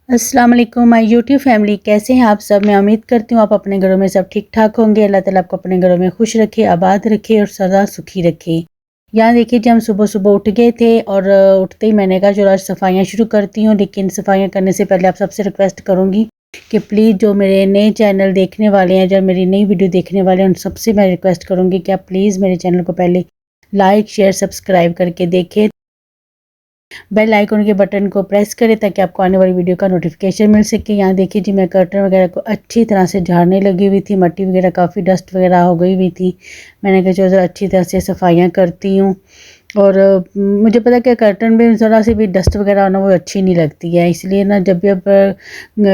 अस्सलाम वालेकुम my YouTube family, कैसे हैं आप सब। मैं उम्मीद करती हूँ आप अपने घरों में सब ठीक ठाक होंगे। अल्लाह ताला आपको अपने घरों में खुश रखे, आबाद रखे और सदा सुखी रखे। यहाँ देखिए जी, हम सुबह सुबह उठ गए थे और उठते ही मैंने कहा चलो आज सफाइयाँ शुरू करती हूँ। लेकिन सफाइयाँ करने से पहले आप सबसे रिक्वेस्ट करूँगी कि प्लीज़ जो मेरे नए चैनल देखने वाले हैं, जो मेरी नई वीडियो देखने वाले हैं, उन सबसे मैं रिक्वेस्ट करूँगी कि आप प्लीज़ मेरे चैनल को पहले लाइक शेयर सब्सक्राइब करके देखें, बेल आइकन के बटन को प्रेस करें ताकि आपको आने वाली वीडियो का नोटिफिकेशन मिल सके। यहाँ देखिए जी, मैं कर्टन वगैरह को अच्छी तरह से झाड़ने लगी हुई थी, मट्टी वगैरह काफ़ी डस्ट वगैरह हो गई हुई थी। मैंने कहा चलो अच्छी तरह से सफाइयाँ करती हूँ। और मुझे पता कि कर्टन में ज़रा सी भी डस्ट वगैरह होना वो अच्छी नहीं लगती है, इसलिए ना जब भी आप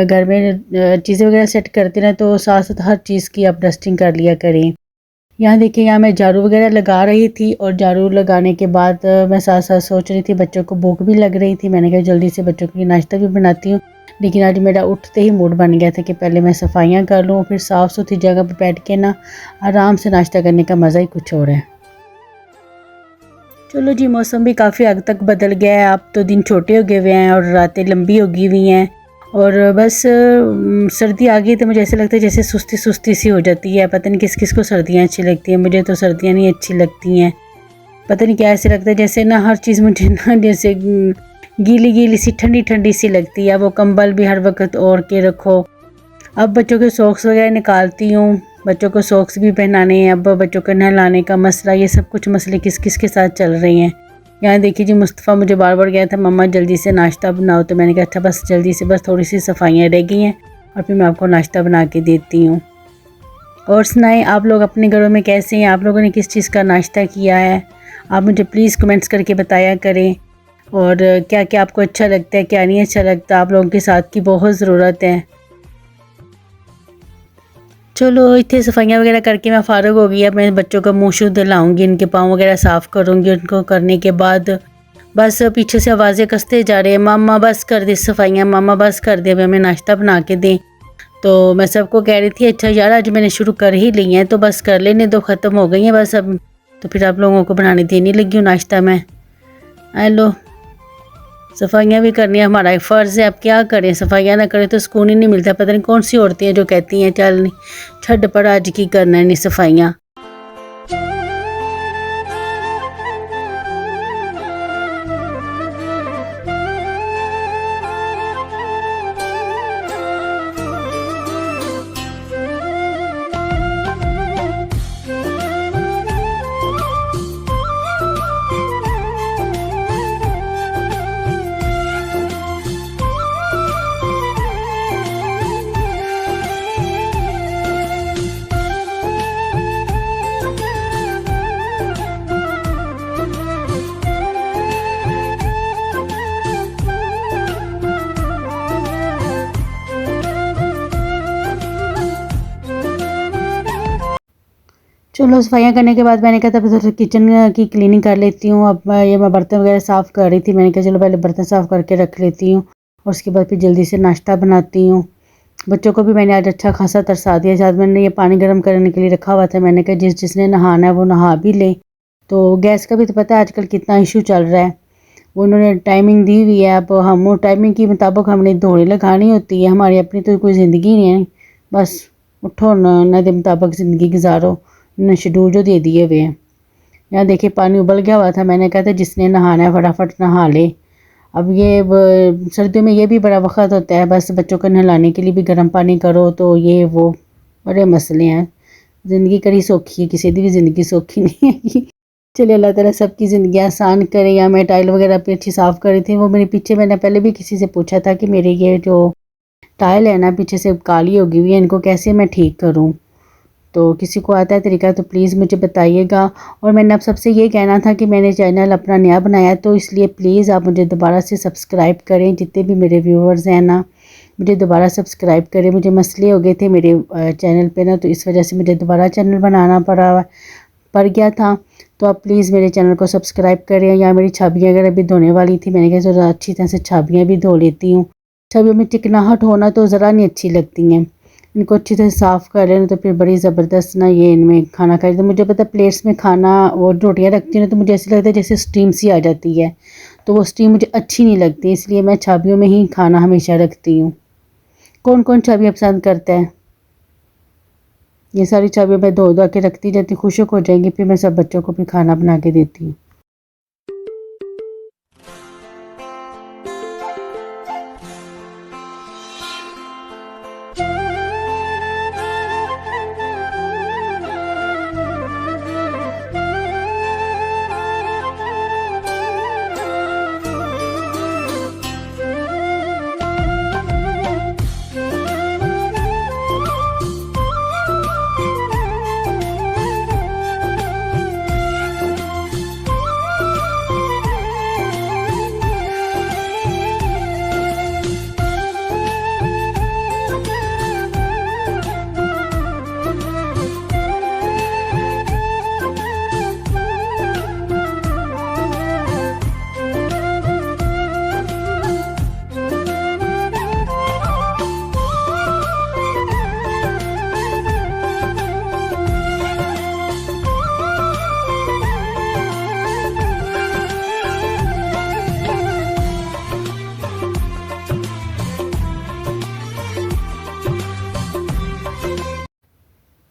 घर में चीज़ें वगैरह सेट करते ना तो साथ साथ हर चीज़ की आप डस्टिंग कर लिया करें। यहाँ देखिए, यहाँ मैं झाड़ू वगैरह लगा रही थी और झाड़ू लगाने के बाद मैं साथ साथ सोच रही थी, बच्चों को भूख भी लग रही थी। मैंने कहा जल्दी से बच्चों के लिए नाश्ता भी बनाती हूँ। लेकिन आज मेरा उठते ही मूड बन गया था कि पहले मैं सफाइयाँ कर लूँ, फिर साफ़ सुथरी जगह पर बैठ के ना आराम से नाश्ता करने का मज़ा ही कुछ और है। चलो जी, मौसम भी काफ़ी हद तक बदल गया है। अब तो दिन छोटे हो गए हुए हैं और रातें लंबी हो गई हुई हैं। और बस सर्दी आ गई तो मुझे ऐसा लगता है जैसे सुस्ती सुस्ती सी हो जाती है। पता नहीं किस किस को सर्दियाँ अच्छी लगती हैं, मुझे तो सर्दियाँ नहीं अच्छी लगती हैं। पता नहीं क्या ऐसे लगता है जैसे ना हर चीज़ मुझे ना जैसे गीली गीली सी ठंडी ठंडी सी लगती है। वो कंबल भी हर वक्त ओढ़ के रखो। अब बच्चों के सॉक्स वगैरह निकालती हूँ, बच्चों को सॉक्स भी पहनाने हैं। अब बच्चों को नहलाने का मसला, ये सब कुछ मसले किस किस के साथ चल रहे हैं। यहाँ देखिए जी, मुस्तफ़ा मुझे बार बार गया था मम्मा जल्दी से नाश्ता बनाओ, तो मैंने कहा अच्छा बस जल्दी से, बस थोड़ी सी सफाइयाँ रह गई हैं और फिर मैं आपको नाश्ता बना के देती हूँ। और सुनाएं, आप लोग अपने घरों में कैसे हैं, आप लोगों ने किस चीज़ का नाश्ता किया है, आप मुझे प्लीज़ कमेंट्स करके बताया करें। और क्या क्या आपको अच्छा लगता है, क्या नहीं अच्छा लगता, आप लोगों के साथ की बहुत ज़रूरत है। चलो इतने सफाइयाँ वगैरह करके मैं फ़ारिग हो गई। अब मैं बच्चों का मुँह शुद्ध धुलाऊँगी, इनके पाँव वगैरह साफ़ करूँगी। उनको करने के बाद बस पीछे से आवाज़ें कसते जा रहे हैं, मामा बस कर दे सफाइयाँ, मामा बस कर दे, हमें नाश्ता बना के दें। तो मैं सबको कह रही थी अच्छा यार आज मैंने शुरू कर ही ली हैं तो बस कर लेने दो, ख़त्म हो गई हैं बस अब। तो फिर आप लोगों को बनाने देने लगी हूँ नाश्ता मैं। हेलो, सफाइयाँ भी करनी हमारा एक फ़र्ज़ है। अब क्या करें, सफाइयाँ ना करें तो सुकून ही नहीं मिलता। पता नहीं कौन सी औरतें हैं जो कहती हैं चल नहीं छड़ पड़ा आज की करना नहीं सफाइयाँ। चलो सफाइयाँ करने के बाद मैंने कहा था फिर किचन की क्लीनिंग कर लेती हूँ। अब ये मैं बर्तन वगैरह साफ़ कर रही थी, मैंने कहा चलो पहले बर्तन साफ़ करके रख लेती हूँ और उसके बाद फिर जल्दी से नाश्ता बनाती हूँ। बच्चों को भी मैंने आज अच्छा खासा तरसा दिया। साथ मैंने ये पानी गर्म करने के लिए रखा हुआ था, मैंने कहा जिसने नहाना है वो नहा भी ले। तो गैस का भी तो पता है आजकल कितना इशू चल रहा है। वो उन्होंने टाइमिंग दी हुई है, अब हम वो टाइमिंग के मुताबिक हमने दौड़े लगानी होती है। हमारी अपनी तो कोई ज़िंदगी नहीं है, बस उठो ना के मुताबिक ज़िंदगी गुजारो, ने शेड्यूल जो दे दिए हुए हैं। यहाँ देखिए पानी उबल गया हुआ था, मैंने कहा था जिसने नहाना है फटाफट नहा ले। अब ये सर्दियों में ये भी बड़ा वक़्त होता है, बस बच्चों को नहलाने के लिए भी गर्म पानी करो तो ये वो बड़े मसले हैं। ज़िंदगी कड़ी सौखी है, किसी की भी ज़िंदगी सौखी नहीं है। चलिए अल्लाह ताला सबकी ज़िंदगी आसान करे। या मैं टाइल वगैरह अपनी अच्छी साफ़ कर रही थी, वो मेरे पीछे मैंने पहले भी किसी से पूछा था कि मेरे ये जो टाइल है ना पीछे से काली हो गई हुई है, इनको कैसे मैं ठीक करूँ। तो किसी को आता है तरीका तो प्लीज़ मुझे बताइएगा। और मैंने आप सबसे ये कहना था कि मैंने चैनल अपना नया बनाया है, तो इसलिए प्लीज़ आप मुझे दोबारा से सब्सक्राइब करें। जितने भी मेरे व्यूवर्स हैं ना, मुझे दोबारा सब्सक्राइब करें। मुझे मसले हो गए थे मेरे चैनल पे ना, तो इस वजह से मुझे दोबारा चैनल बनाना पड़ गया था। तो आप प्लीज़ मेरे चैनल को सब्सक्राइब करें। या मेरी छाबियाँ वगैरह भी धोने वाली थी, मैंने कहा ज़रा अच्छी तरह से छाबियाँ भी धो लेती हूँ। छवियों में चिकनाहट होना तो ज़रा नहीं अच्छी लगती हैं, इनको अच्छी तरह साफ़ कर लेना तो फिर बड़ी ज़बरदस्त ना ये इनमें खाना खाए। तो मुझे पता प्लेट्स में खाना और रोटियां रखती हूँ तो मुझे ऐसा लगता है जैसे स्टीम सी आ जाती है। तो वो स्टीम मुझे अच्छी नहीं लगती, इसलिए मैं चाबियों में ही खाना हमेशा रखती हूँ। कौन कौन चाबियाँ पसंद करता है? ये सारी चाबियाँ मैं धो धा के रखती जाती, खुशक हो जाएंगी, फिर मैं सब बच्चों को भी खाना बना के देती हूँ।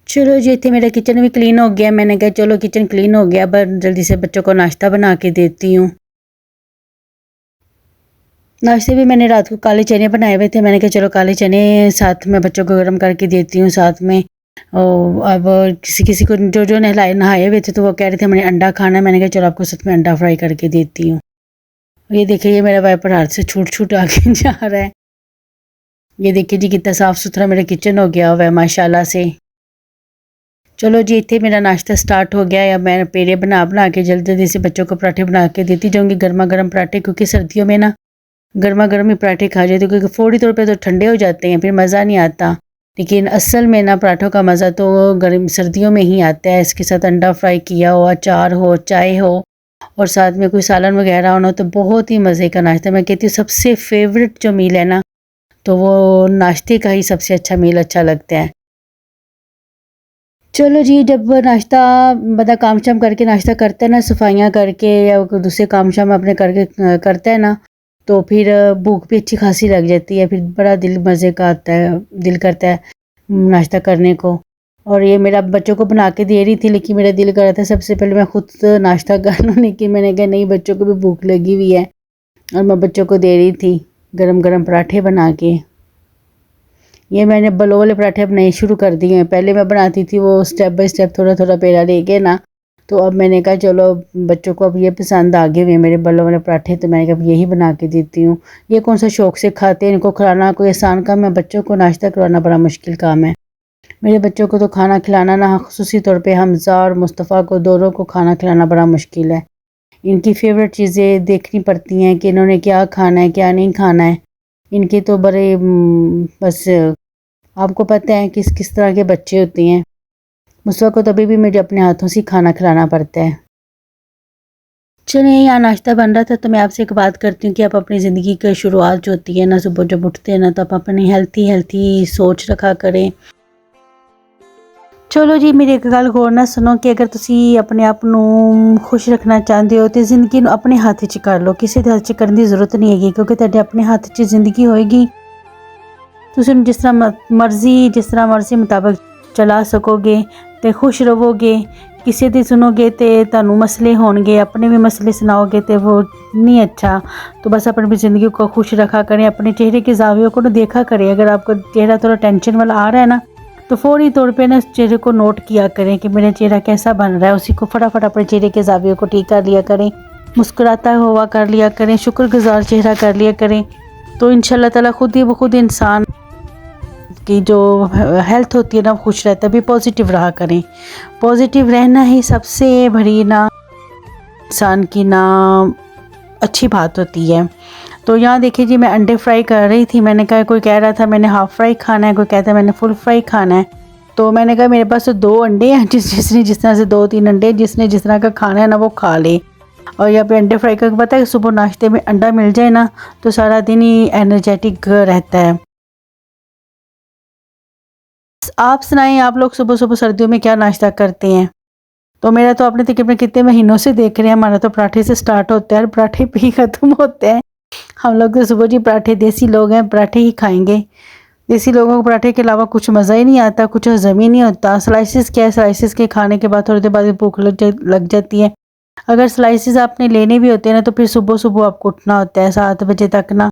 चलो जी, इतने मेरा किचन भी क्लीन हो गया। मैंने कहा चलो किचन क्लीन हो गया, अब जल्दी से बच्चों को नाश्ता बना के देती हूँ। नाश्ते भी मैंने रात को काले चने बनाए हुए थे, मैंने कहा चलो काले चने साथ में बच्चों को गर्म करके देती हूँ साथ में। अब किसी किसी को जो जो नहाए हुए थे तो वो कह रहे थे मैंने अंडा खाना है, मैंने कहा चलो आपको सच में अंडा फ्राई करके देती हूँ। ये देखिए, ये मेरा वाइपर हाथ से छूट छूट आगे जा रहा है। ये देखिए जी, कितना साफ़ सुथरा मेरा किचन हो गया हुआ है माशाल्लाह से। चलो जी, इतने मेरा नाश्ता स्टार्ट हो गया है। अब मैं पेड़े बना बना के जल्दी जल्दी से बच्चों को पराठे बना के देती जाऊँगी, गर्मा गर्म पराठे, क्योंकि सर्दियों में ना गर्मा गर्म ही पराठे खा जाते, क्योंकि फौरी तौर पे तो ठंडे हो जाते हैं, फिर मज़ा नहीं आता। लेकिन असल में ना पराठों का मज़ा तो गर्म सर्दियों में ही आता है। इसके साथ अंडा फ्राई किया हो, अचार हो, चाय हो और साथ में कोई सालन वगैरह होना, तो बहुत ही मज़े का नाश्ता। मैं कहती हूँ सबसे फेवरेट जो मील है ना, तो वो नाश्ते का ही सबसे अच्छा मील अच्छा लगता है। चलो जी, जब नाश्ता बंदा काम शाम करके नाश्ता करता है ना, सफाइयाँ करके या दूसरे काम शाम अपने करके करता है ना, तो फिर भूख भी अच्छी खासी लग जाती है, फिर बड़ा दिल मज़े का आता है, दिल करता है नाश्ता करने को। और ये मेरा बच्चों को बना के दे रही थी, लेकिन मेरा दिल कर रहा था सबसे पहले मैं खुद नाश्ता कर लूँ, लेकिन मैंने कहा नहीं, बच्चों को भी भूख लगी हुई है। और मैं बच्चों को दे रही थी गरम गरम पराठे बना के। ये मैंने बलों वाले पराठे अब नए शुरू कर दिए हैं। पहले मैं बनाती थी वो स्टेप बाय स्टेप थोड़ा थोड़ा पेड़ा लेके ना, तो अब मैंने कहा चलो बच्चों को अब ये पसंद आ गए हुए हैं मेरे बलों वाले पराठे, तो मैंने कहा अब यही बना के देती हूँ। ये कौन सा शौक से खाते हैं, इनको खिलाना कोई आसान काम है, बच्चों को नाश्ता करवाना बड़ा मुश्किल काम है। मेरे बच्चों को तो खाना खिलाना ना, ख़ुसूसी तौर पे हमज़ा और मुस्तफ़ा को दोनों को खाना खिलाना बड़ा मुश्किल है। इनकी फ़ेवरेट चीज़ें देखनी पड़ती हैं कि इन्होंने क्या खाना है क्या नहीं खाना है। इनके तो बड़े बस आपको पता है किस किस तरह के बच्चे होते हैं। मुस्तफ़ा को तभी भी मुझे अपने हाथों से खाना खिलाना पड़ता है। चलिए, यहाँ नाश्ता बन रहा था तो मैं आपसे एक बात करती हूँ कि आप अपनी ज़िंदगी की शुरुआत जो होती है ना, सुबह जब उठते हैं ना, तो आप अपनी हेल्थी सोच रखा करें। चलो जी, मेरी एक गल गौर ना सुनो कि अगर तुसी अपने आप ਨੂੰ खुश रखना चाहते हो तो ज़िंदगी ਨੂੰ अपने हाथ च कर लो, किसी के हाथ च करने की ज़रूरत नहीं हैगी, क्योंकि तुहाडे अपने हाथ च ज़िंदगी होएगी। तुसी जिस तरह मर्जी मुताबिक चला सकोगे तो खुश रहोगे। किसी दी सुनोगे तो तुहानू मसले होंगे, अपने भी मसले सुनाओगे तो वो नहीं अच्छा। तो बस अपनी ज़िंदगी को खुश रखा करें, अपने चेहरे के जावियों को ना देखा करें। अगर आपका चेहरा थोड़ा टेंशन वाला आ रहा है ना, तो फौरी तौर पे ना उस चेहरे को नोट किया करें कि मेरा चेहरा कैसा बन रहा है, उसी को फटाफट अपने चेहरे के जावियों को ठीक कर लिया करें, मुस्कुराता हुआ कर लिया करें, शुक्रगुजार चेहरा कर लिया करें। तो इंशाल्लाह ताला खुद ही खुद इंसान की जो हेल्थ होती है ना, वो खुश रहता है। भी पॉजिटिव रहा करें, पॉजिटिव रहना ही सबसे बड़ी ना इंसान की ना अच्छी बात होती है। तो यहाँ देखिए जी, मैं अंडे फ्राई कर रही थी। मैंने कहा, कोई कह रहा था मैंने हाफ़ फ्राई खाना है, कोई कहता है मैंने फुल फ्राई खाना है। तो मैंने कहा मेरे पास तो 2 अंडे हैं, जिसने जिस तरह से 2-3 अंडे, जिसने जिस तरह का खाना है ना वो खा ले। और यहाँ पे अंडे फ्राई करके पता है कि सुबह नाश्ते में अंडा मिल जाए ना, तो सारा दिन ही एनर्जेटिक रहता है। आप सुनाएं, आप लोग सुबह सुबह सर्दियों में क्या नाश्ता करते हैं? तो मेरा तो आपने तकरीबन कितने महीनों से देख रहे हैं, हमारा तो पराठे से स्टार्ट होता है और पराठे पे ही ख़त्म होते हैं। हम लोग तो सुबह जी पराठे, देसी लोग हैं, पराठे ही खाएंगे। देसी लोगों को पराठे के अलावा कुछ मज़ा ही नहीं आता, कुछ हज़म ही नहीं होता। स्लाइसेस क्या है, स्लाइसेस के खाने के बाद थोड़ी देर बाद भूख लग जाती है। अगर स्लाइसेस आपने लेने भी होते हैं ना, तो फिर सुबह सुबह आपको उठना होता है 7 बजे तक ना,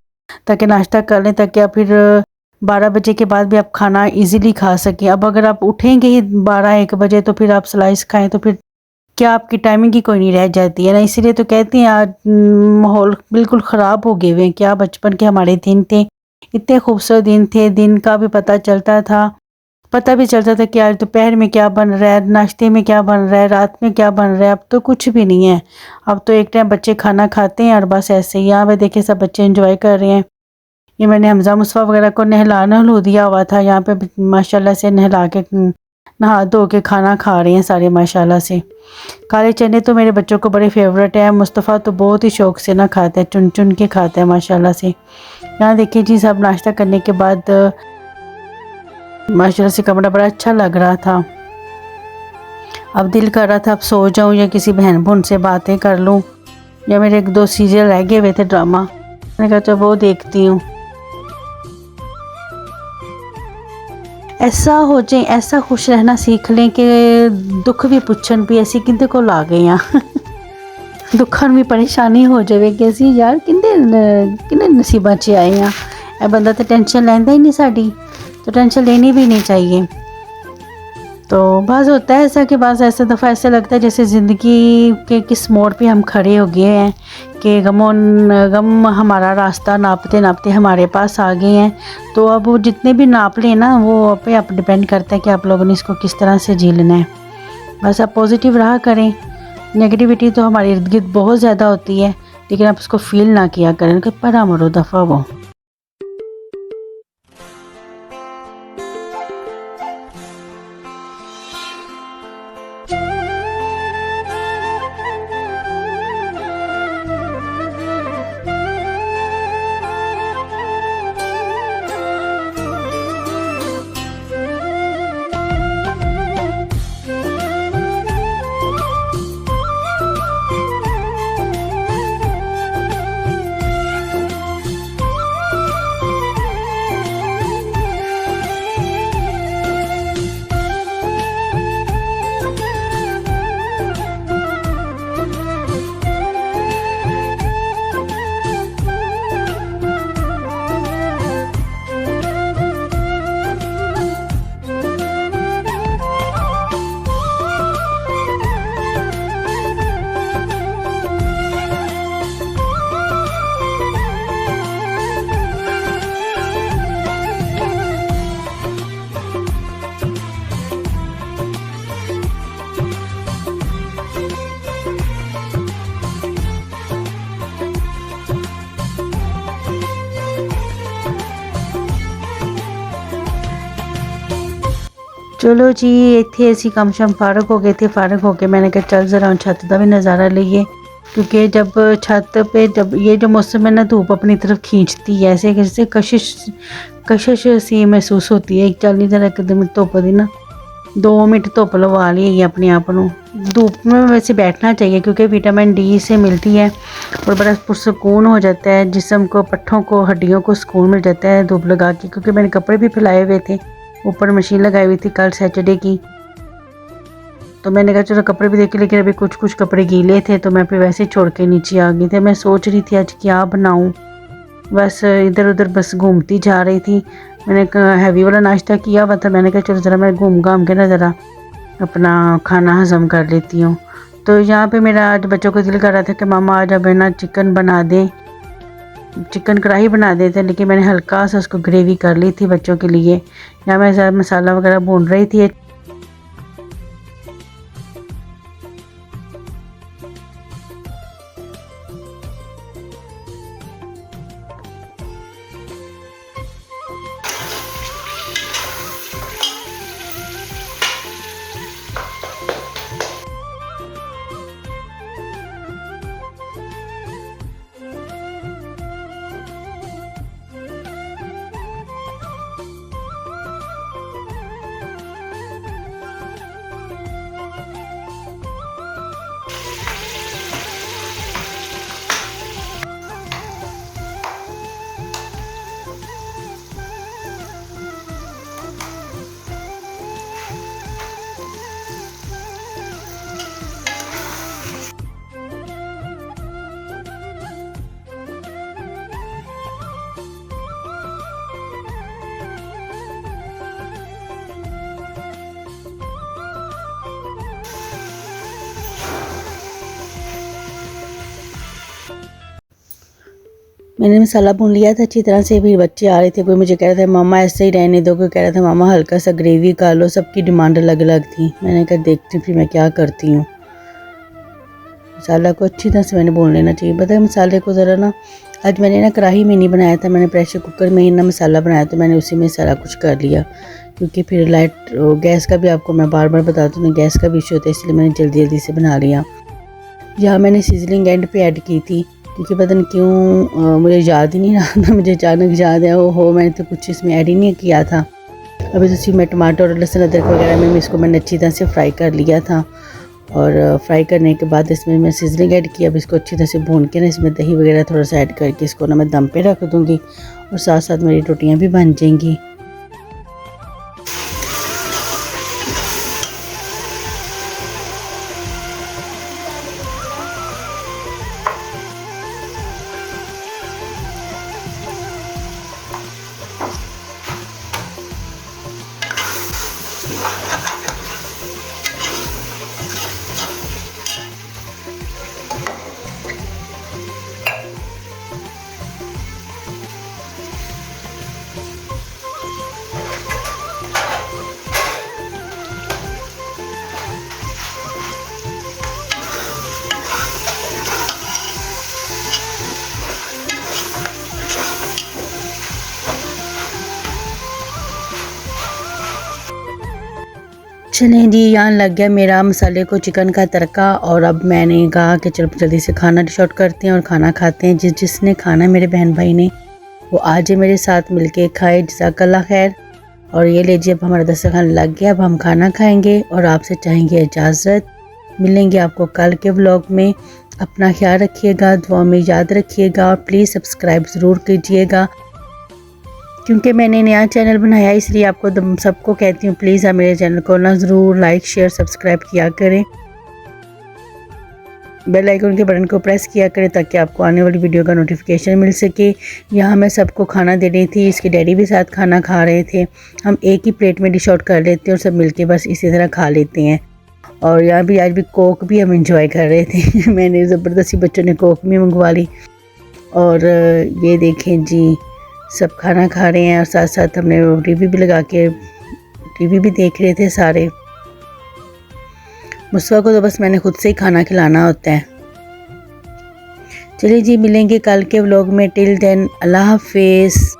ताकि नाश्ता कर लें, ताकि आप फिर 12 बजे के बाद भी आप खाना इजीली खा सकें। अब अगर आप उठेंगे ही 12-1 बजे तो फिर आप स्लाइस खाएं तो फिर क्या आपकी टाइमिंग की कोई नहीं रह जाती है ना। इसीलिए तो कहते हैं आज माहौल बिल्कुल ख़राब हो गए हुए हैं। क्या बचपन के हमारे दिन थे, इतने खूबसूरत दिन थे, दिन का भी पता चलता था, पता भी चलता था कि आज दोपहर में क्या बन रहा है, नाश्ते में क्या बन रहा है, रात में क्या बन रहा है। अब तो कुछ भी नहीं है। अब तो एक टाइम बच्चे खाना खाते हैं और बस ऐसे ही। यहाँ पे देखिए सब बच्चे एंजॉय कर रहे हैं। ये मैंने हमजा मुस्तफ़ा वगैरह को नहलो दिया हुआ था। यहाँ पे माशाल्लाह से नहला के नहा धो के खाना खा रहे हैं सारे माशाल्लाह से। काले चने तो मेरे बच्चों को बड़े फेवरेट है। मुस्तफ़ा तो बहुत ही शौक़ से ना खाता है, चुन चुन के खाता है माशाल्लाह से। यहाँ देखिए जी सब नाश्ता करने के बाद माशाल्लाह से कमरा बड़ा अच्छा लग रहा था। अब दिल कर रहा था अब सो जाऊं या किसी बहन बुन से बातें कर लूं, या मेरे 1-2 सीरियल रह गए हुए थे ड्रामा, मैंने कहा चलो वो देखती हूँ। ऐसा हो जाए, ऐसा खुश रहना सीख लें कि दुख भी पुछन भी ऐसी किंदे को ला गए हैं दुखन भी परेशानी हो जाए कि असी यार किन्ने नसीबा च आए हैं। ए बंदा तो टेंशन लेंदा ही नहीं साड़ी, तो टेंशन लेनी भी नहीं चाहिए। तो बस होता है ऐसा कि बस ऐसा दफ़ा ऐसा लगता है जैसे ज़िंदगी के किस मोड़ पे हम खड़े हो गए हैं कि गम हमारा रास्ता नापते नापते हमारे पास आ गए हैं। तो अब वो जितने भी नाप लें ना, वो पे आप डिपेंड करता है कि आप लोगों ने इसको किस तरह से जी लेना है। बस आप पॉजिटिव रहा करें। नेगेटिविटी तो हमारे इर्द गिर्द बहुत ज़्यादा होती है, लेकिन आप उसको फील ना किया करें कि परा मरो दफ़ा वो। चलो जी इतने असी कम शम फारग हो गए थे। फारग हो के मैंने कहा चल ज़रा छत का भी नज़ारा लईए, क्योंकि जब छत पे जब ये जो मौसम है ना, धूप अपनी तरफ खींचती है, ऐसे जैसे कशिश सी महसूस होती है। चल नहीं जरा एकदम धुप दी ना 2 मिनट धुप लवा ली अपने आप को। धूप में वैसे बैठना चाहिए क्योंकि विटामिन डी से मिलती है और बड़ा पुरसकून हो जाता है जिस्म को, पट्ठों को, हड्डियों को सुकून मिल जाता है धूप लगा के। क्योंकि मैंने कपड़े भी फैलाए हुए थे, ऊपर मशीन लगाई हुई थी कल सैटरडे की, तो मैंने कहा चलो कपड़े भी देखे, लेकिन अभी कुछ कपड़े गीले थे तो मैं फिर वैसे छोड़ के नीचे आ गई थी। मैं सोच रही थी आज क्या बनाऊं, बस इधर उधर बस घूमती जा रही थी। मैंने हैवी वाला नाश्ता किया हुआ था, मैंने कहा चलो ज़रा मैं घूम घाम के ना ज़रा अपना खाना हज़म कर लेती हूँ। तो यहाँ पे मेरा आज बच्चों को दिल कर रहा था कि मामा आज अब ना चिकन बना दें, चिकन कढ़ाई बना देते, लेकिन मैंने हल्का सा उसको ग्रेवी कर ली थी बच्चों के लिए। यहाँ मैं मसाला वगैरह भून रही थी। मैंने मसाला भून लिया था अच्छी तरह से। फिर बच्चे आ रहे थे, कोई मुझे कह रहा था मामा ऐसे ही रहने दो, कोई कह रहा था मामा हल्का सा ग्रेवी कर लो। सबकी डिमांड अलग अलग थी। मैंने कहा देखती फिर मैं क्या करती हूँ। मसाला को अच्छी तरह से मैंने भून लेना चाहिए। पता है मसाले को ज़रा ना, आज मैंने ना कढ़ाई में नहीं बनाया था, मैंने प्रेशर कुकर में ही ना मसाला बनाया, तो मैंने उसी में सारा कुछ कर लिया। क्योंकि फिर लाइट गैस का भी आपको मैं बार बार बताती हूँ, गैस का भी इशू होता है, इसलिए मैंने जल्दी जल्दी से बना लिया। यहाँ मैंने सीजनिंग एंड पे ऐड की थी, क्योंकि पता नहीं क्यों मुझे याद ही नहीं रहा था। मुझे अचानक याद है हो मैंने तो कुछ इसमें ऐड ही नहीं किया था। अभी तो सिर्फ मैं टमाटर और लहसुन अदरक वगैरह में इसको मैंने अच्छी तरह से फ्राई कर लिया था। और फ्राई करने के बाद इसमें मैं सीजनिंग ऐड किया। अब इसको अच्छी तरह से भून के ना इसमें दही वगैरह थोड़ा सा ऐड करके इसको ना मैं दम पे रख दूँगी, और साथ साथ मेरी रोटियाँ भी बन जाएंगी। चलें जी, यहाँ लग गया मेरा मसाले को चिकन का तड़का। और अब मैंने कहा कि चलो जल्दी से खाना डिश आउट करते हैं और खाना खाते हैं। जिसने खाना मेरे बहन भाई ने वो आज मेरे साथ मिलके खाए, जज़ाकल्लाह खैर। और ये लीजिए अब हमारा दस्तरखान लग गया, अब हम खाना खाएंगे और आपसे चाहेंगे इजाज़त। मिलेंगे आपको कल के व्लॉग में। अपना ख्याल रखिएगा, दुआ में याद रखिएगा, और प्लीज़ सब्सक्राइब ज़रूर कीजिएगा। क्योंकि मैंने नया चैनल बनाया इसलिए आपको सबको कहती हूँ प्लीज़ आप मेरे चैनल को ना ज़रूर लाइक शेयर सब्सक्राइब किया करें। बेल आइकन के बटन को प्रेस किया करें ताकि आपको आने वाली वीडियो का नोटिफिकेशन मिल सके। यहाँ मैं सबको खाना दे रही थी, इसके डैडी भी साथ खाना खा रहे थे। हम एक ही प्लेट में डिश आउट कर लेते हैं और सब मिलके बस इसी तरह खा लेते हैं। और यहाँ भी आज भी कोक भी हम इंजॉय कर रहे थे। मैंने ज़बरदस्ती बच्चों ने कोक भी मंगवा ली। और ये देखें जी, सब खाना खा रहे हैं और साथ साथ हमने टीवी भी लगा के टीवी भी देख रहे थे सारे। मुस्तफ़ा को तो बस मैंने खुद से ही खाना खिलाना होता है। चलिए जी, मिलेंगे कल के व्लॉग में। टिल देन अल्लाह हाफिज़।